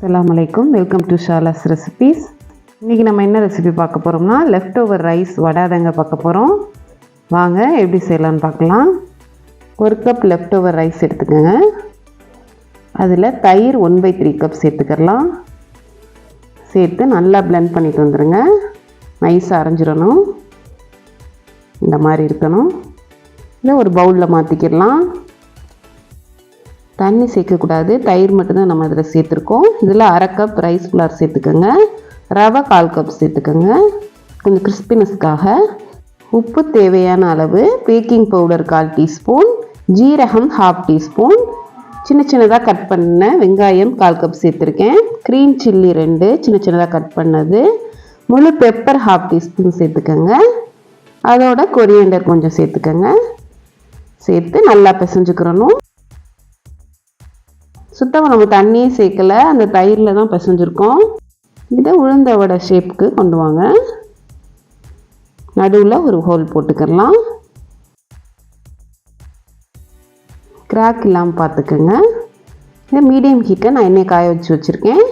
அஸ்ஸலாமு அலைக்கும். Welcome to Shala's recipes. இன்றைக்கி நம்ம என்ன ரெசிபி பார்க்க போகிறோம்னா லெஃப்ட் ஓவர் ரைஸ் வடாதங்க பார்க்க போகிறோம். வாங்க எப்படி செய்யலான்னு பார்க்கலாம். 1 கப் லெஃப்ட் ஓவர் ரைஸ் எடுத்துக்கோங்க. அதில் தயிர் 1/3 கப் சேர்த்துக்கலாம். சேர்த்து நல்லா பிளெண்ட் பண்ணிட்டு வந்துடுங்க. நைஸாக அரைஞ்சிடணும். இந்த மாதிரி இருக்கணும். இதை ஒரு பவுலில் மாற்றிக்கிடலாம். தண்ணி சேர்க்கக்கூடாது, தயிர் மட்டும்தான் நம்ம இதில் சேர்த்துருக்கோம். இதில் 1/2 கப் ரைஸ் ஃப்ளார் சேர்த்துக்கோங்க. ரவை 1/4 கப் சேர்த்துக்கோங்க கொஞ்சம் கிறிஸ்பினஸ்க்காக. உப்பு தேவையான அளவு, பேக்கிங் பவுடர் 1/4 டீஸ்பூன், ஜீரகம் 1/2 டீஸ்பூன், சின்ன சின்னதாக கட் பண்ண வெங்காயம் 1/4 கப் சேர்த்துருக்கேன். க்ரீன் சில்லி 2 சின்ன சின்னதாக கட் பண்ணது, முழு பெப்பர் 1/2 டீஸ்பூன் சேர்த்துக்கோங்க. அதோட கொரியண்டர் கொஞ்சம் சேர்த்துக்கோங்க. சேர்த்து நல்லா பிசைஞ்சுக்கிறணும். சுத்தமாக நம்ம தண்ணியே சேர்க்கலை, அந்த தயிரில் தான் பிசைஞ்சிருக்கோம். இதை உளுந்த வடை ஷேப்புக்கு கொண்டு வாங்க. நடுவில் ஒரு ஹோல் போட்டுக்கலாம். கிராக் இல்லாமல் பார்த்துக்கோங்க. இதை மீடியம் ஹீட்டை நான் எண்ணெய் காய வச்சு வச்சுருக்கேன்.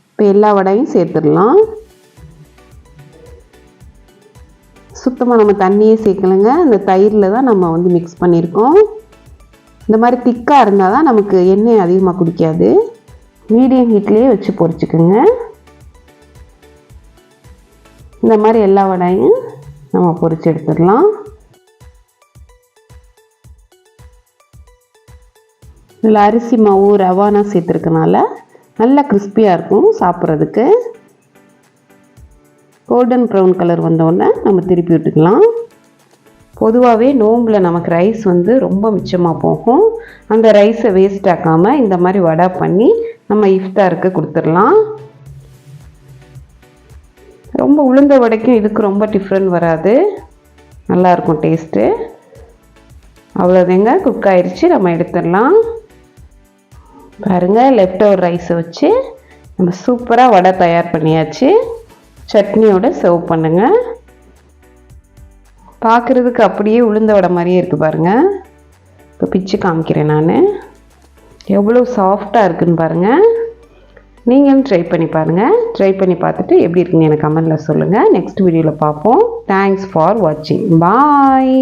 இப்போ எல்லா வடையும் சேர்த்துடலாம். சுத்தமாக நம்ம தண்ணியே சேர்க்கலைங்க, அந்த தயிரில் தான் நம்ம மிக்ஸ் பண்ணியிருக்கோம். இந்த மாதிரி திக்காக இருந்தால் தான் நமக்கு எண்ணெய் அதிகமாக குடிக்காது. மீடியம் ஹீட்லேயே வச்சு பொரிச்சுக்குங்க. இந்த மாதிரி எல்லா வடையும் நம்ம பொரிச்சு எடுத்துடலாம். இதில் அரிசி மாவு ரவானா சேர்த்துருக்கனால நல்லா கிறிஸ்பியாக இருக்கும் சாப்பிட்றதுக்கு. கோல்டன் ப்ரௌன் கலர் வந்தோடனே நம்ம திருப்பி விட்டுக்கலாம். பொதுவாகவே நோம்பில் நமக்கு ரைஸ் ரொம்ப மிச்சமாக போகும். அந்த ரைஸை வேஸ்ட் ஆக்காமல் இந்த மாதிரி வடை பண்ணி நம்ம இஃப்தாருக்கு கொடுத்துடலாம். ரொம்ப உளுந்த வடைக்கும் இதுக்கு ரொம்ப டிஃப்ரெண்ட் வராது, நல்லாயிருக்கும் டேஸ்ட்டு. அவ்வளோதாங்க, குக் ஆயிடுச்சு. நம்ம எடுத்துடலாம். பாருங்கள், லெஃப்ட் ஓவர் ரைஸை வச்சு நம்ம சூப்பராக வடை தயார் பண்ணியாச்சு. சட்னியோடு சர்வ் பண்ணுங்கள். பார்க்குறதுக்கு அப்படியே உளுந்த வடை மாதிரியே இருக்குது பாருங்கள். இப்போ பிச்சு காமிக்கிறேன் நான். எவ்வளோ சாஃப்டாக இருக்குதுன்னு பாருங்கள். நீங்களும் ட்ரை பண்ணி பாருங்கள். ட்ரை பண்ணி பார்த்துட்டு எப்படி இருக்குன்னு எனக்கு கமெண்ட்டில் சொல்லுங்கள். நெக்ஸ்ட் வீடியோவில் பார்ப்போம். தேங்க்ஸ் ஃபார் வாட்சிங். பாய்.